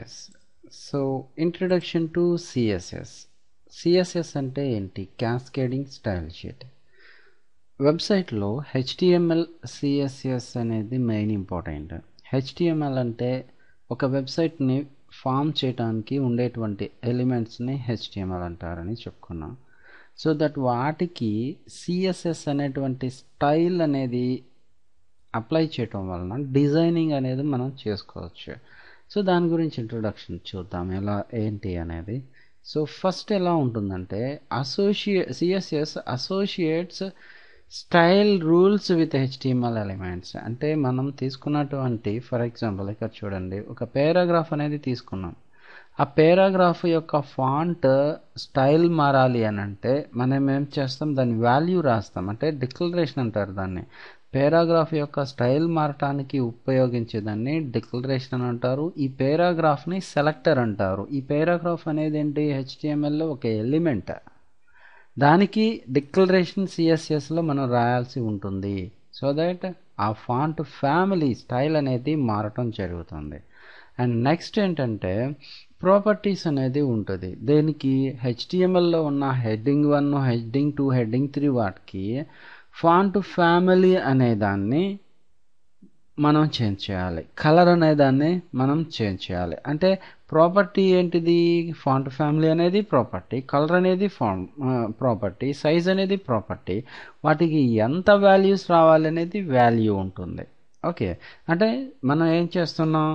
Yes. So introduction to CSS. CSS అంటే ఏంటి? Cascading style sheet. వెబ్సైట్లో హెచ్టిఎంఎల్ సిఎస్ఎస్ అనేది మెయిన్ ఇంపార్టెంట్. హెచ్టిఎంఎల్ అంటే ఒక వెబ్సైట్ని ఫామ్ చేయడానికి ఉండేటువంటి ఎలిమెంట్స్ని హెచ్టిఎంఎల్ అంటారని చెప్పుకున్నాం. సో దట్ వాటికి సిఎస్ఎస్ అనేటువంటి స్టైల్ అనేది అప్లై చేయటం వలన డిజైనింగ్ అనేది మనం చేసుకోవచ్చు. సో దాని గురించి ఇంట్రొడక్షన్ చూద్దాం, ఎలా ఏంటి అనేది. సో ఫస్ట్ ఎలా ఉంటుందంటే CSS associates style rules with HTML elements. అంటే మనం తీసుకున్నటువంటి ఫర్ ఎగ్జాంపుల్ ఇక్కడ చూడండి, ఒక పేరాగ్రాఫ్ అనేది తీసుకున్నాం. ఆ పేరాగ్రాఫ్ యొక్క ఫాంట్ స్టైల్ మారాలి అని అంటే మనం ఏం చేస్తాం, దాని వాల్యూ రాస్తాం. అంటే డిక్లరేషన్ అంటారు దాన్ని. పేరాగ్రాఫ్ యొక్క స్టైల్ మారటానికి ఉపయోగించేదాన్ని డిక్లరేషన్ అని అంటారు. ఈ పేరాగ్రాఫ్ని సెలెక్టర్ అంటారు. ఈ పేరాగ్రాఫ్ అనేది ఏంటి, హెచ్టిఎంఎల్లో ఒక ఎలిమెంట్. దానికి డిక్లరేషన్ సిఎస్ఎస్లో మనం రాయాల్సి ఉంటుంది. సో దట్ ఆ ఫాంట్ ఫ్యామిలీ స్టైల్ అనేది మారటం జరుగుతుంది. అండ్ నెక్స్ట్ ఏంటంటే ప్రాపర్టీస్ అనేది ఉంటుంది. దేనికి, హెచ్టిఎంఎల్లో ఉన్న హెడ్డింగ్ 1, హెడ్డింగ్ 2, హెడ్డింగ్ 3 వాటికి ఫాంట్ ఫ్యామిలీ అనేదాన్ని మనం చేంజ్ చేయాలి. కలర్ అనేదాన్ని మనం చేంజ్ చేయాలి. అంటే ప్రాపర్టీ ఏంటిది, ఫాంట్ ఫ్యామిలీ అనేది ప్రాపర్టీ, కలర్ అనేది ప్రాపర్టీ, సైజ్ అనేది ప్రాపర్టీ. వాటికి ఎంత వాల్యూస్ రావాలి అనేది వాల్యూ ఉంటుంది. ఓకే, అంటే మనం ఏం చేస్తున్నాం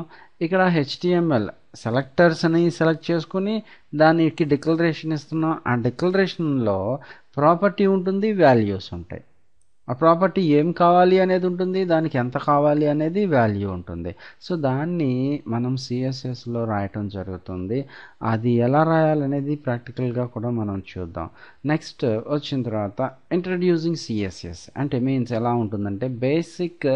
ఇక్కడ, హెచ్టిఎంఎల్ సెలెక్టర్స్ అని సెలెక్ట్ చేసుకుని దానికి డిక్లరేషన్ ఇస్తున్నాం. ఆ డిక్లరేషన్లో ప్రాపర్టీ ఉంటుంది, వాల్యూస్ ఉంటాయి. ఆ ప్రాపర్టీ ఏం కావాలి అనేది ఉంటుంది, దానికి ఎంత కావాలి అనేది వాల్యూ ఉంటుంది. సో దాన్ని మనం సిఎస్ఎస్లో రాయటం జరుగుతుంది. అది ఎలా రాయాలనేది ప్రాక్టికల్గా కూడా మనం చూద్దాం. నెక్స్ట్ వచ్చిన తర్వాత ఇంట్రడ్యూసింగ్ సిఎస్ఎస్ అంటే మీన్స్ ఎలా ఉంటుందంటే, బేసిక్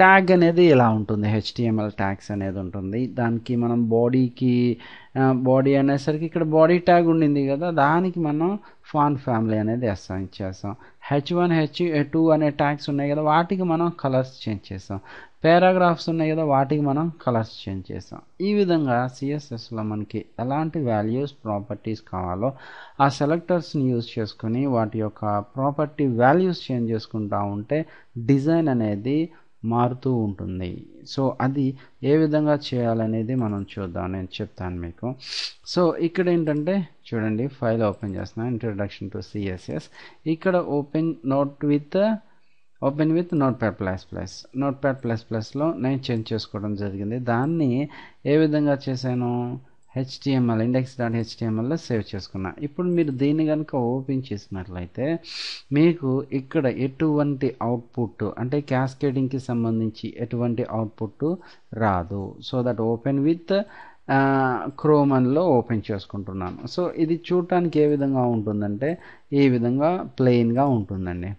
ట్యాగ్ అనేది ఎలా ఉంటుంది, హెచ్టిఎంఎల్ ట్యాగ్స్ అనేది ఉంటుంది. దానికి మనం బాడీ అనేసరికి ఇక్కడ బాడీ ట్యాగ్ ఉండింది కదా, దానికి మనం ఫాంట్ ఫ్యామిలీ అనేది అసైన్ చేస్తాం. H1 H2 అనే ట్యాగ్స్ ఉన్నాయి కదా, వాటికి మనం కలర్స్ చేంజ్ చేస్తాం. పారాగ్రాఫ్స్ ఉన్నాయి కదా, వాటికి మనం కలర్స్ చేంజ్ చేస్తాం. ఈ విధంగా సిఎస్ఎస్లో మనకి ఎలాంటి వాల్యూస్ ప్రాపర్టీస్ కావాలో ఆ సెలెక్టర్స్ని యూజ్ చేసుకుని వాటి యొక్క ప్రాపర్టీ వాల్యూస్ చేంజ్ చేసుకుంటూ ఉంటే డిజైన్ అనేది మారుతూ ఉంటుంది. సో అది ఏ విధంగా చేయాలనేది మనం చూద్దాం, నేను చెప్తాను మీకు. సో ఇక్కడ ఏంటంటే చూడండి, ఫైల్ ఓపెన్ చేస్తున్నాను, ఇంట్రడక్షన్ టు సిఎస్ఎస్. ఇక్కడ ఓపెన్ విత్ నోట్ప్యాడ్++లో నేను చేంజ్ చేసుకోవడం జరిగింది. దాన్ని ఏ విధంగా చేశాను, హెచ్టిఎంఎల్ index.htmlలో సేవ్ చేసుకున్నా. ఇప్పుడు మీరు దీన్ని కనుక ఓపెన్ చేసినట్లయితే మీకు ఇక్కడ ఎటువంటి అవుట్పుట్ అంటే క్యాస్కేడింగ్కి సంబంధించి ఎటువంటి అవుట్పుట్ రాదు. సో దట్ ఓపెన్ విత్ క్రోమన్లో ఓపెన్ చేసుకుంటున్నాను. సో ఇది చూడటానికి ఏ విధంగా ఉంటుందంటే ఈ విధంగా ప్లెయిన్గా ఉంటుందండి.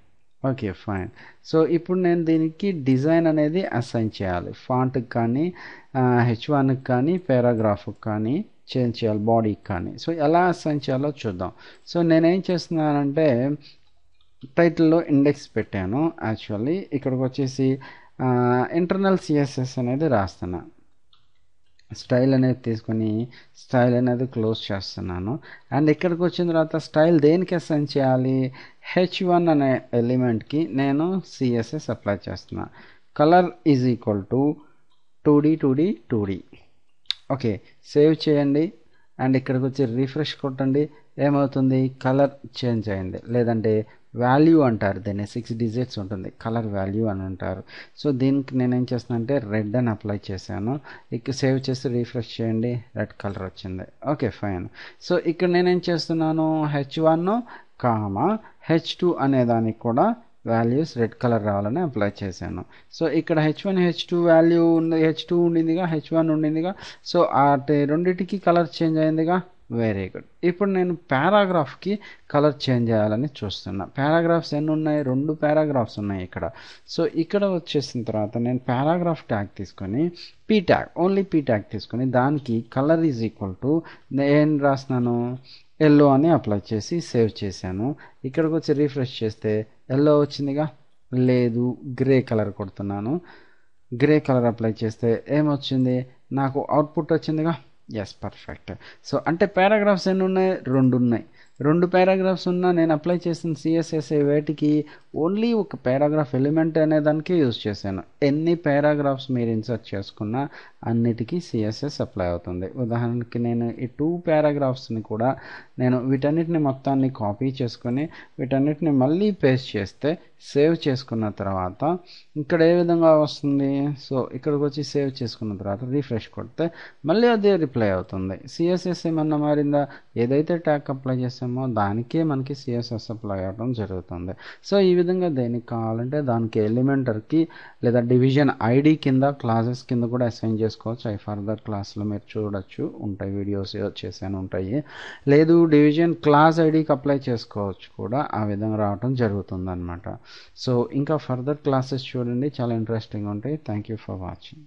Okay fine. సో ఇప్పుడు నేను దీనికి డిజైన్ అనేది అసైన్ చేయాలి. ఫాంట్కి కానీ H1కి కానీ పారాగ్రాఫ్కి కానీ చేంజ్ చేయాలి, బాడీకి కానీ. సో ఎలా అసైన్ చేయాలో చూద్దాం. సో నేనేం చేస్తున్నానంటే టైటిల్లో ఇండెక్స్ పెట్టాను. యాక్చువల్లీ ఇక్కడికి వచ్చేసి ఇంటర్నల్ సిఎస్ఎస్ అనేది రాస్తున్నా. స్టైల్ అనేది తీసుకొని స్టైల్ అనేది క్లోజ్ చేస్తున్నాను. అండ్ ఇక్కడికి వచ్చిన తర్వాత స్టైల్ దేనికి అసైన్ చేయాలి, H1 అనే ఎలిమెంట్కి నేను సిఎస్ఎస్ అప్లై చేస్తున్నా. Colour is equal to 2D. Okay, save చేయండి. అండ్ ఇక్కడికి వచ్చి రిఫ్రెష్ కొట్టండి. ఏమవుతుంది, కలర్ చేంజ్ అయింది. లేదంటే వాల్యూ అంటారు దీన్ని, 6 డిజిట్స్ ఉంటుంది, కలర్ వాల్యూ అని అంటారు. సో దీనికి నేనేం చేస్తున్నా అంటే రెడ్ అని అప్లై చేశాను. ఇక్కడ సేవ్ చేసి రిఫ్రెష్ చేయండి, రెడ్ కలర్ వచ్చింది. Okay fine. సో ఇక్కడ నేనేం చేస్తున్నాను, H1 H2 అనే దానికి కూడా వాల్యూస్ రెడ్ కలర్ రావాలని అప్లై చేశాను. సో ఇక్కడ H1 H2 వాల్యూ ఉంది, H2 ఉండిందిగా, H1 ఉండిందిగా. సో రెండింటికి కలర్ చేంజ్ అయిందిగా, వెరీ గుడ్. ఇప్పుడు నేను పారాగ్రాఫ్కి కలర్ చేంజ్ చేయాలని చూస్తున్నా. పారాగ్రాఫ్స్ ఎన్ని ఉన్నాయి, 2 పారాగ్రాఫ్స్ ఉన్నాయి ఇక్కడ. సో ఇక్కడ వచ్చేసిన తర్వాత నేను పారాగ్రాఫ్ ట్యాగ్ తీసుకొని ఓన్లీ పీ ట్యాగ్ తీసుకొని దానికి కలర్ ఈజ్ ఈక్వల్ టు ఏం రాస్తున్నాను, ఎల్లో అని అప్లై చేసి సేవ్ చేశాను. ఇక్కడికి వచ్చి రిఫ్రెష్ చేస్తే ఎల్లో వచ్చిందిగా, లేదు గ్రే కలర్ కొడుతున్నాను. గ్రే కలర్ అప్లై చేస్తే ఏమొచ్చింది, నాకు అవుట్పుట్ వచ్చిందిగా. Yes, perfect. సో అంటే పారాగ్రాఫ్స్ ఎన్ని ఉన్నాయి? 2 ఉన్నాయి. 2 పారాగ్రాఫ్స్ ఉన్నా నేను అప్లై చేసిన సిఎస్ఎస్ వేటికి ఓన్లీ ఒక పారాగ్రాఫ్ ఎలిమెంట్ అనే దానికే యూజ్ చేశాను. ఎన్ని పారాగ్రాఫ్స్ మీరు ఇన్సర్ట్ చేసుకున్నా అన్నిటికీ సిఎస్ఎస్ అప్లై అవుతుంది. ఉదాహరణకి నేను ఈ 2 పారాగ్రాఫ్స్ని కూడా నేను వీటన్నిటిని మొత్తాన్ని కాపీ చేసుకొని వీటన్నిటిని మళ్ళీ పేస్ట్ చేస్తే సేవ్ చేసుకున్న తర్వాత ఇక్కడ ఏ విధంగా వస్తుంది? సో ఇక్కడికి వచ్చి సేవ్ చేసుకున్న తర్వాత రీఫ్రెష్ కొడితే మళ్ళీ అదే రిప్లై అవుతుంది. సిఎస్ఎస్ ఏమన్నా మారిందా? ఏదైతే ట్యాగ్ అప్లై చేసామో దానికే మనకి సిఎస్ఎస్ అప్లై అవ్వడం జరుగుతుంది. సో ఈ విధంగా దేనికి కావాలంటే దానికి ఎలిమెంటర్కి లేదా డివిజన్ ఐడి కింద క్లాసెస్ కింద కూడా అసైన్ చేసుకోవచ్చు. అవి ఫర్దర్ క్లాస్లో మీరు చూడొచ్చు, ఉంటాయి, వీడియోస్ చేశాను ఉంటాయి. లేదు డివిజన్ క్లాస్ ఐడికి అప్లై చేసుకోవచ్చు కూడా, ఆ విధంగా రావడం జరుగుతుంది అనమాట. సో ఇంకా ఫర్దర్ క్లాసెస్ చూడండి, చాలా ఇంట్రెస్టింగ్ ఉంటాయి. Thank you for watching.